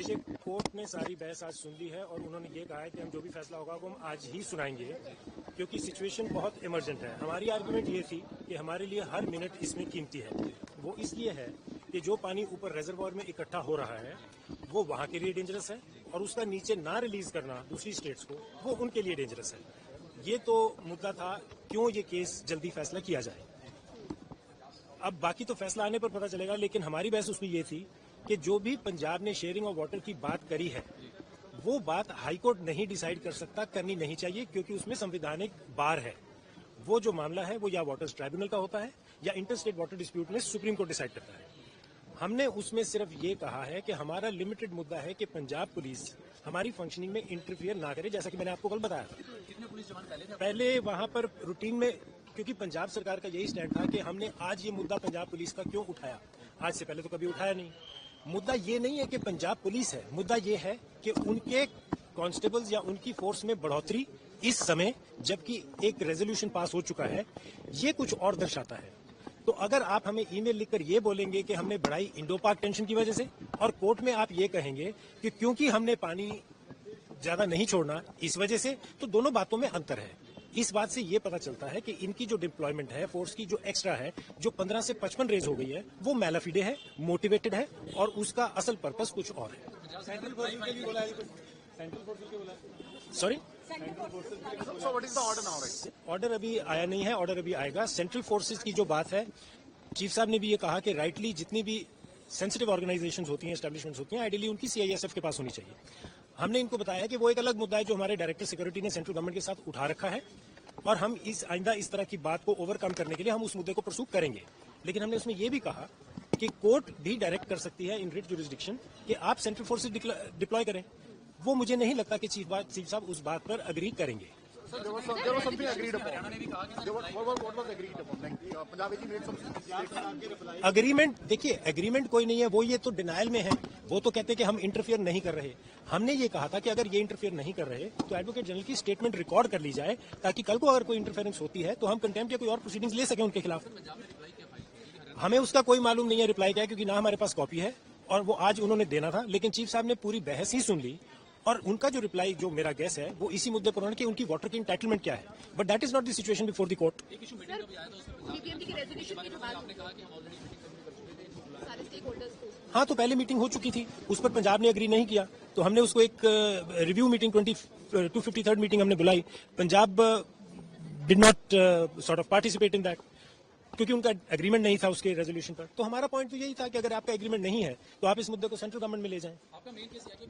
देखिए, कोर्ट ने सारी बहस आज सुन ली है और उन्होंने ये कहा है कि हम जो भी फैसला होगा वो हम आज ही सुनाएंगे, क्योंकि सिचुएशन बहुत इमरजेंट है। हमारी आर्गुमेंट ये थी कि हमारे लिए हर मिनट इसमें कीमती है। वो इसलिए है कि जो पानी ऊपर रेजर्वोयर में इकट्ठा हो रहा है वो वहाँ के लिए डेंजरस है, और उसका नीचे ना रिलीज करना दूसरी स्टेट्स को वो उनके लिए डेंजरस है। ये तो मुद्दा था, क्यों ये केस जल्दी फैसला किया जाए। अब बाकी तो फैसला आने पर पता चलेगा, लेकिन हमारी बहस उसमें ये थी कि जो भी पंजाब ने शेयरिंग ऑफ वाटर की बात करी है वो बात हाईकोर्ट नहीं डिसाइड कर सकता, करनी नहीं चाहिए, क्योंकि उसमें संवैधानिक बार है। वो जो मामला है वो या वाटर्स ट्राइब्यूनल का होता है या इंटर स्टेट वाटर डिस्प्यूट में सुप्रीम कोर्ट डिसाइड करता है। हमने उसमें सिर्फ ये कहा है कि हमारा लिमिटेड मुद्दा है कि पंजाब पुलिस हमारी फंक्शनिंग में इंटरफियर ना करे, जैसा कि मैंने आपको कल बताया था। कितने पुलिस जवान पहले वहां पर रूटीन में, क्योंकि पंजाब सरकार का यही स्टैंड था कि हमने आज ये मुद्दा पंजाब पुलिस का क्यों उठाया, आज से पहले तो कभी उठाया नहीं। मुद्दा ये नहीं है कि पंजाब पुलिस है, मुद्दा ये है कि उनके कांस्टेबल्स या उनकी फोर्स में बढ़ोतरी इस समय, जबकि एक रेजोल्यूशन पास हो चुका है, ये कुछ और दर्शाता है। तो अगर आप हमें ईमेल लिखकर ये बोलेंगे कि हमने बढ़ाई इंडो पाक टेंशन की वजह से, और कोर्ट में आप ये कहेंगे कि क्योंकि हमने पानी ज्यादा नहीं छोड़ना इस वजह से, तो दोनों बातों में अंतर है। इस बात से ये पता चलता है कि इनकी जो डिप्लॉयमेंट है, फोर्स की जो एक्स्ट्रा है, जो 15 से 55 रेज हो गई है, वो मैलाफिडे है, मोटिवेटेड है, और उसका असल पर्पस कुछ और है। सेंट्रल फोर्सेस के लिए बोला है, सेंट्रल फोर्सेस के बोला, sorry, so what is the order now? Order अभी आया नहीं है, ऑर्डर अभी आएगा। सेंट्रल फोर्सेस की जो बात है, चीफ साहब ने भी ये कहा कि राइटली जितनी भी सेंसिटिव ऑर्गेनाइजेशंस होती हैं, एस्टैब्लिशमेंट्स होती हैं, आइडियली उनकी सीआईएसएफ के पास होनी चाहिए। हमने इनको बताया कि वो एक अलग मुद्दा है जो हमारे डायरेक्टर सिक्योरिटी ने सेंट्रल गवर्नमेंट के साथ उठा रखा है, और हम इस आइंदा इस तरह की बात को ओवरकम करने के लिए हम उस मुद्दे को परसू करेंगे। लेकिन हमने उसमें यह भी कहा कि कोर्ट भी डायरेक्ट कर सकती है इन रिट जुरिस्डिक्शन कि आप सेंट्रल फोर्सेस डिप्लॉय करें। वो मुझे नहीं लगता कि चीफ साहब उस बात पर अग्री करेंगे। अग्रीमेंट, देखिए एग्रीमेंट कोई नहीं है, वो ये तो डिनायल में है। वो तो कहते हैं कि हम इंटरफियर नहीं कर रहे। हमने ये कहा था कि अगर ये इंटरफियर नहीं कर रहे तो एडवोकेट जनरल की स्टेटमेंट रिकॉर्ड कर ली जाए, ताकि कल को अगर कोई इंटरफेरेंस होती है तो हम कंटेम्प्ट या कोई और प्रोसीडिंग्स ले सकें उनके खिलाफ। हमें उसका कोई मालूम नहीं है रिप्लाई क्या है, क्योंकि ना हमारे पास कॉपी है, और वो आज उन्होंने देना था, लेकिन चीफ साहब ने पूरी बहस ही सुन ली, और उनका जो रिप्लाई, जो मेरा गेस है, वो इसी मुद्दे पर उन्होंने कि उनकी वाटर की एंटाइटलमेंट क्या है। But that is not the situation before the court. हाँ, तो पहले मीटिंग हो चुकी थी, उस पर पंजाब ने एग्री नहीं किया, तो हमने उसको एक रिव्यू मीटिंग 253rd मीटिंग हमने बुलाई। Punjab did not sort of participate in that, क्योंकि उनका एग्रीमेंट नहीं था उसके रेजोल्यूशन पर। तो हमारा पॉइंट तो यही था कि अगर आपका एग्रीमेंट नहीं है तो आप इस मुद्दे को सेंट्रल गवर्नमेंट में ले जाएं। आपका मेन केस है कि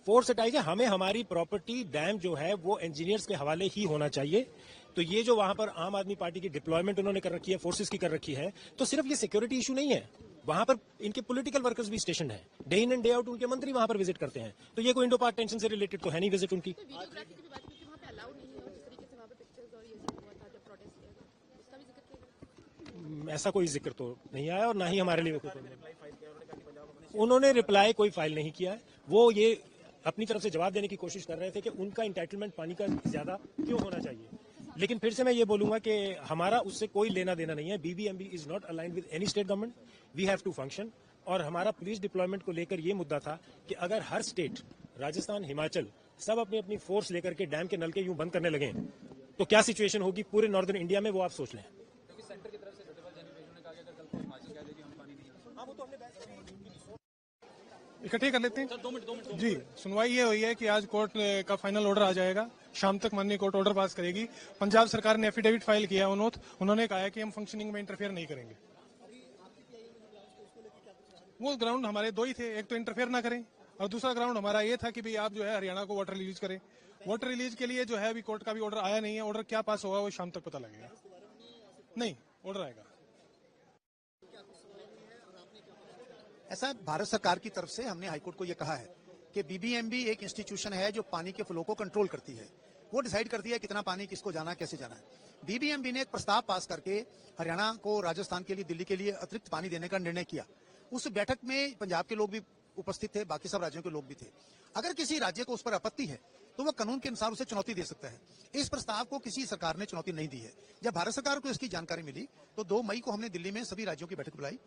फोर्स हटाई जाए। हमें हमारी प्रॉपर्टी डैम जो है वो इंजीनियर्स के हवाले ही होना चाहिए। तो ये जो वहां पर आम आदमी पार्टी की डिप्लॉयमेंट उन्होंने कर रखी है, फोर्सेस की कर रखी है, तो सिर्फ ये सिक्योरिटी इशू नहीं है, वहां पर इनके पॉलिटिकल वर्कर्स भी स्टेशन है, day in and day out उनके मंत्री वहां पर विजिट करते हैं। तो ये कोई इंडो पाक टेंशन से रिलेटेड तो है नहीं विजिट उनकी। ऐसा कोई जिक्र तो नहीं आया, और ना ही हमारे लिए उन्होंने रिप्लाई कोई फाइल नहीं किया है। वो ये अपनी तरफ से जवाब देने की कोशिश कर रहे थे कि उनका इंटाइटलमेंट पानी का ज्यादा क्यों होना चाहिए। लेकिन फिर से मैं ये बोलूंगा कि हमारा उससे कोई लेना देना नहीं है। BBMB is not aligned with any state government, we have to function. और हमारा पुलिस डिप्लॉयमेंट को लेकर ये मुद्दा था कि अगर हर स्टेट, राजस्थान, हिमाचल, सब अपनी अपनी फोर्स लेकर के डैम के नलके यूं बंद करने लगे तो क्या सिचुएशन होगी पूरे नॉर्दर्न इंडिया में, वो आप सोच लें। इकट्ठे कर लेते हैं जी। सुनवाई ये हुई है कि आज कोर्ट का फाइनल ऑर्डर आ जाएगा, शाम तक माननीय कोर्ट ऑर्डर पास करेगी। पंजाब सरकार ने एफिडेविट फाइल किया, उन्होंने कहा है कि हम फंक्शनिंग में इंटरफेयर नहीं करेंगे। वो ग्राउंड हमारे दो ही थे, एक तो इंटरफेयर ना करें, और दूसरा ग्राउंड हमारा ये था कि भाई आप जो है हरियाणा को वाटर रिलीज करें। वाटर रिलीज के लिए जो है अभी कोर्ट का भी ऑर्डर आया नहीं है। ऑर्डर क्या पास होगा वो शाम तक पता लगेगा। नहीं, ऑर्डर आएगा। ऐसा भारत सरकार की तरफ से हमने हाईकोर्ट को यह कहा है कि बीबीएमबी एक इंस्टीट्यूशन है जो पानी के फ्लो को कंट्रोल करती है। वो डिसाइड करती है कितना पानी किसको जाना, कैसे जाना है। बीबीएमबी ने एक प्रस्ताव पास करके हरियाणा को, राजस्थान के लिए, दिल्ली के लिए अतिरिक्त पानी देने का निर्णय किया। उस बैठक में पंजाब के लोग भी उपस्थित थे, बाकी सब राज्यों के लोग भी थे। अगर किसी राज्य को उस पर आपत्ति है तो वह कानून के अनुसार उसे चुनौती दे सकता है। इस प्रस्ताव को किसी सरकार ने चुनौती नहीं दी है। जब भारत सरकार को इसकी जानकारी मिली तो 2 मई को हमने दिल्ली में सभी राज्यों की बैठक बुलाई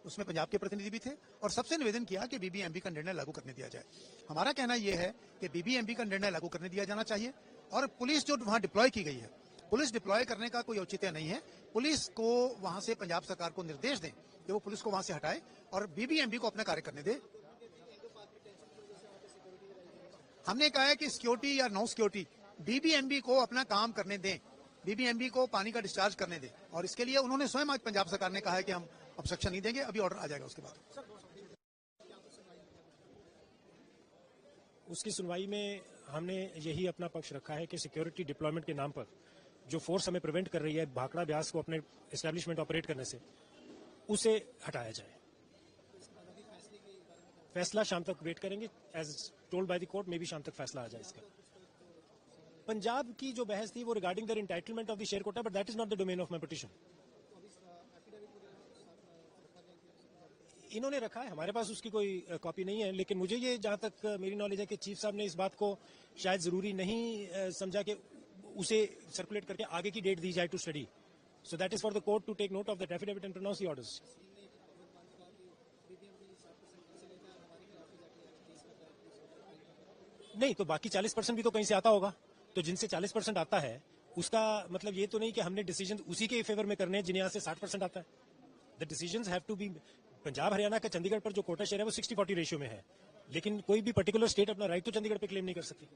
उसमें पंजाब के प्रतिनिधि भी थे और सबसे निवेदन किया कि बीबीएमबी का निर्णय लागू करने दिया जाए। हमारा कहना यह है कि बीबीएमबी का निर्णय लागू करने दिया जाना चाहिए और पुलिस जो वहां डिप्लॉय की गई है, पुलिस डिप्लॉय करने का कोई औचित्य नहीं है। पुलिस को वहां से पंजाब सरकार को निर्देश दें कि वो पुलिस को वहां से हटाए और बीबीएमबी को अपना कार्य करने दे। हमने कहा है कि सिक्योरिटी या नो सिक्योरिटी बीबीएमबी को अपना काम करने दें, बीबीएमबी को पानी का डिस्चार्ज करने दें और इसके लिए उन्होंने स्वयं आज पंजाब सरकार ने कहा है कि हम ऑब्स्ट्रक्शन नहीं देंगे, अभी ऑर्डर आ जाएगा उसके बाद। उसकी सुनवाई में हमने यही अपना पक्ष रखा है कि सिक्योरिटी डिप्लॉयमेंट के नाम पर जो फोर्स हमें प्रिवेंट कर रही है भाखड़ा ब्यास को अपने एस्टेब्लिशमेंट ऑपरेट करने से, उसे हटाया जाए। फैसला शाम तक वेट करेंगे, as told by the court, मे भी शाम तक फैसला आ जाए इसका। पंजाब की जो बहस थी वो regarding the entitlement of the share quota, but that is not the domain of my petition. इन्होंने रखा है, हमारे पास उसकी कोई कॉपी नहीं है, लेकिन मुझे ये जहां तक मेरी नॉलेज है कि चीफ साहब ने इस बात को शायद जरूरी नहीं समझा कि उसे सर्कुलेट करके आगे की डेट दी जाए to study. So that is for the court to take note of that affidavit and pronounce the orders. नहीं तो बाकी 40% भी तो कहीं से आता होगा, तो जिनसे 40% आता है उसका मतलब ये तो नहीं कि हमने डिसीजन उसी के फेवर में करने हैं जिन्हें यहाँ से 60% आता है। The decisions have to be, Punjab Haryana का चंडीगढ़ पर जो कोटा शेयर है वो 60-40 रेशियो में है, लेकिन कोई भी पर्टिकुलर स्टेट अपना राइट तो चंडीगढ़ पे क्लेम नहीं कर सकती।